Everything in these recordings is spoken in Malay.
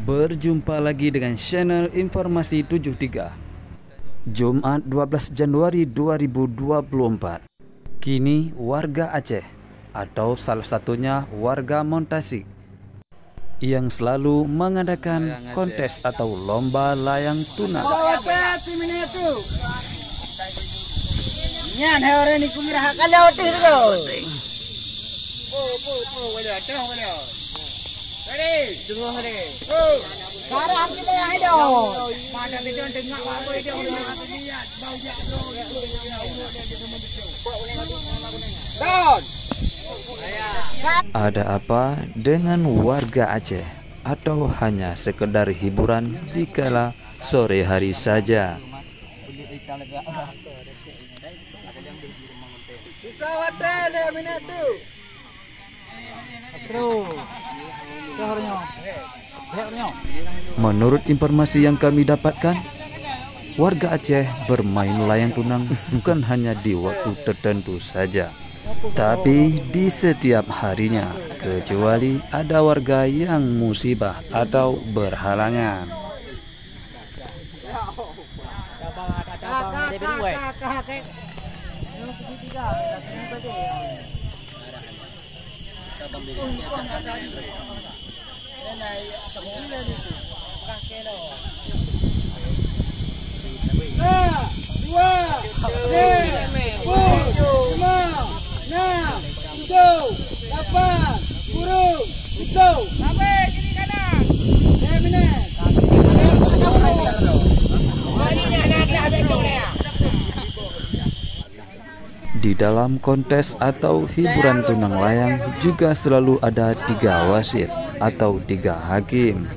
Berjumpa lagi dengan channel Informasi 73. Jumat 12 Januari 2024. Kini warga Aceh atau salah satunya warga Montasik yang selalu mengadakan kontes atau lomba layang tunang. Ada apa dengan warga Aceh? Atau hanya sekedar hiburan di kala sore hari saja? Menurut informasi yang kami dapatkan, warga Aceh bermain layang tunang bukan hanya di waktu tertentu saja, tapi di setiap harinya, kecuali ada warga yang musibah atau berhalangan. Di dalam kontes atau hiburan tunang layang juga selalu ada 3 wasit atau 3 hakim.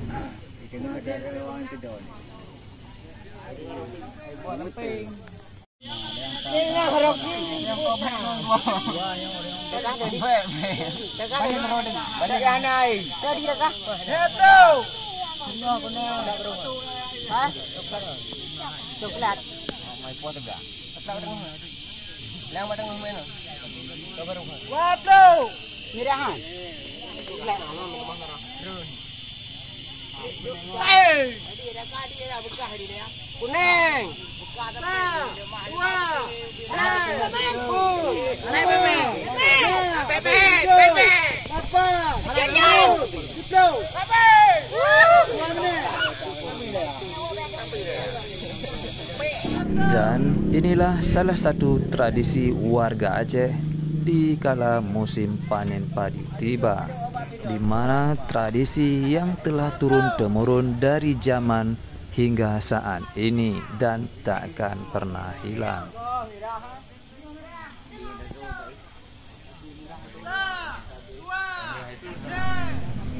Dan inilah salah satu tradisi warga Aceh di kala musim panen padi tiba, di mana tradisi yang telah turun-temurun dari zaman hingga saat ini dan takkan pernah hilang.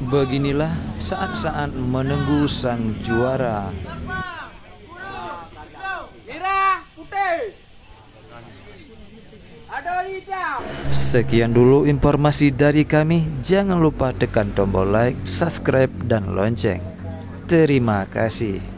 Beginilah saat-saat menunggu sang juara. Sekian dulu informasi dari kami. Jangan lupa tekan tombol like, subscribe, dan lonceng. Terima kasih.